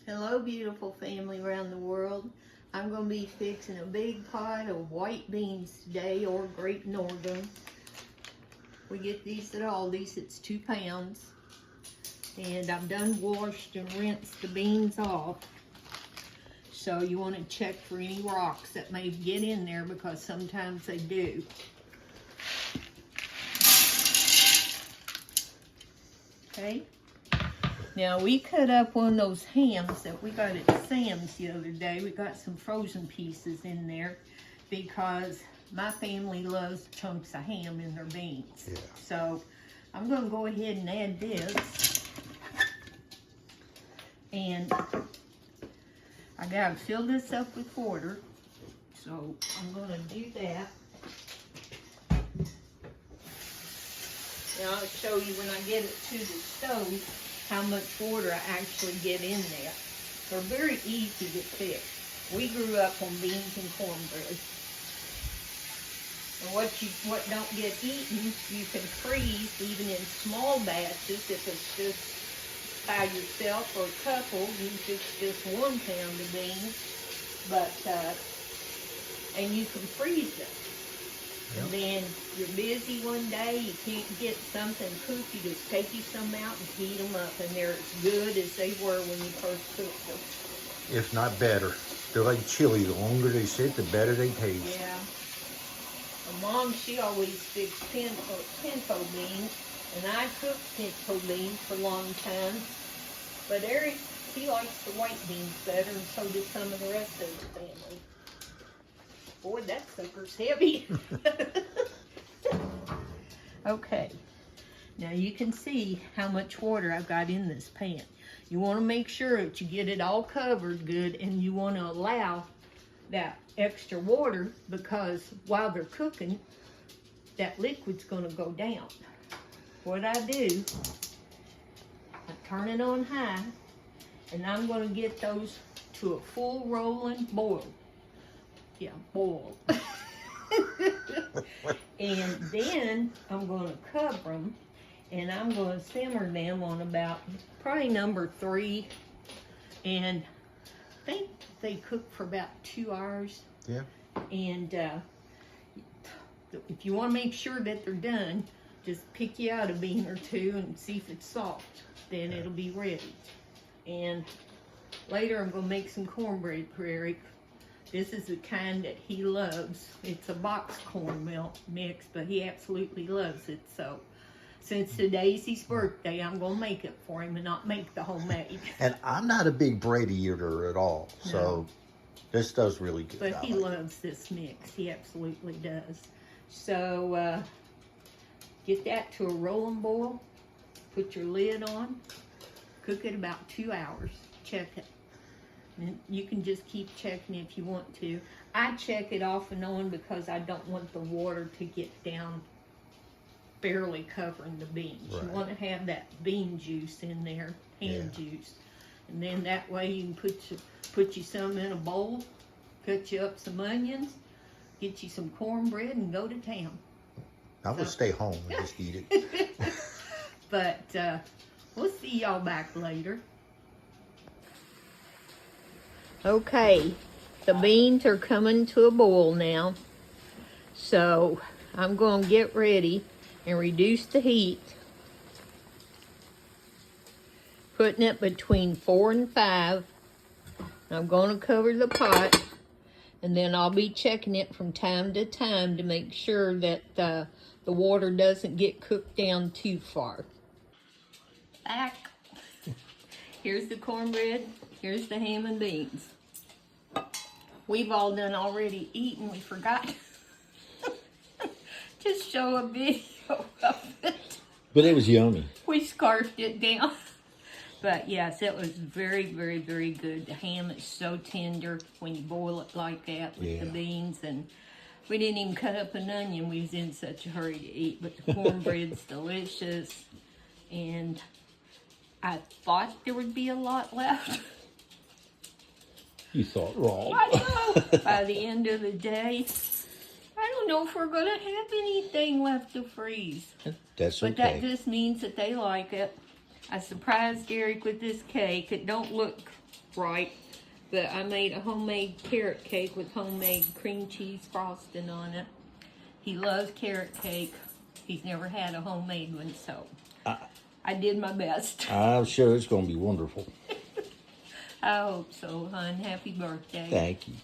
Hello, beautiful family around the world. I'm going to be fixing a big pot of white beans today, or Great Northern. We get these at Aldi's. It's 2 pounds. And I've done washed and rinsed the beans off. So you want to check for any rocks that may get in there, because sometimes they do. Okay. Now, we cut up one of those hams that we got at Sam's the other day. We got some frozen pieces in there because my family loves chunks of ham in their beans. Yeah. So, I'm going to go ahead and add this. And I got to fill this up with water. So, I'm going to do that. Now, I'll show you when I get it to the stove how much water I actually get in there. They're very easy to fix. We grew up on beans and cornbread. And what don't get eaten, you can freeze even in small batches. If it's just by yourself or a couple, you fix just 1 pound of beans. But and you can freeze them. And then you're busy one day, you can't get something cooked, you just take you some out and heat them up, and they're as good as they were when you first cooked them. If not better. They're like chili. The longer they sit, the better they taste. Yeah. My mom, she always fixed pinto beans, and I cooked pinto beans for a long time. But Eric, he likes the white beans better, and so did some of the rest of his family. Boy, that sucker's heavy. Okay, now you can see how much water I've got in this pan. You want to make sure that you get it all covered good, and you want to allow that extra water, because while they're cooking, that liquid's going to go down. What I do, I turn it on high, and I'm going to get those to a full rolling boil. Yeah, boil. And then I'm going to cover them, and I'm going to simmer them on about probably number 3. And I think they cook for about 2 hours. Yeah. And if you want to make sure that they're done, just pick you out a bean or 2 and see if it's soft. Then it'll be ready. And later I'm going to make some cornbread for Eric. This is the kind that he loves. It's a box corn mix, but he absolutely loves it. So, since today's his birthday, I'm going to make it for him and not make the homemade. And I'm not a big bread eater at all, so this does really good. But he loves this mix. He absolutely does. So, get that to a rolling boil. Put your lid on. Cook it about 2 hours. Check it. And you can just keep checking if you want to. I check it off and on because I don't want the water to get down barely covering the beans. Right. You want to have that bean juice in there, hand juice. And then that way you can put you some in a bowl, cut you up some onions, get you some cornbread, and go to town. I will stay home and just eat it. But we'll see y'all back later. Okay, the beans are coming to a boil now. So I'm going to get ready and reduce the heat. Putting it between 4 and 5. I'm going to cover the pot, and then I'll be checking it from time to time to make sure that the water doesn't get cooked down too far. Back. Here's the cornbread. Here's the ham and beans. We've all done already eaten. We forgot to show a video of it. But it was yummy. We scarfed it down. But yes, it was very, very, very good. The ham is so tender when you boil it like that with the beans. And we didn't even cut up an onion. We was in such a hurry to eat. But the cornbread's delicious. And I thought there would be a lot left. You thought wrong. I know. By the end of the day, I don't know if we're going to have anything left to freeze. That's okay. But that just means that they like it. I surprised Eric with this cake. It don't look right, but I made a homemade carrot cake with homemade cream cheese frosting on it. He loves carrot cake. He's never had a homemade one, so I did my best. I'm sure it's going to be wonderful. I hope so, hon. Happy birthday. Thank you.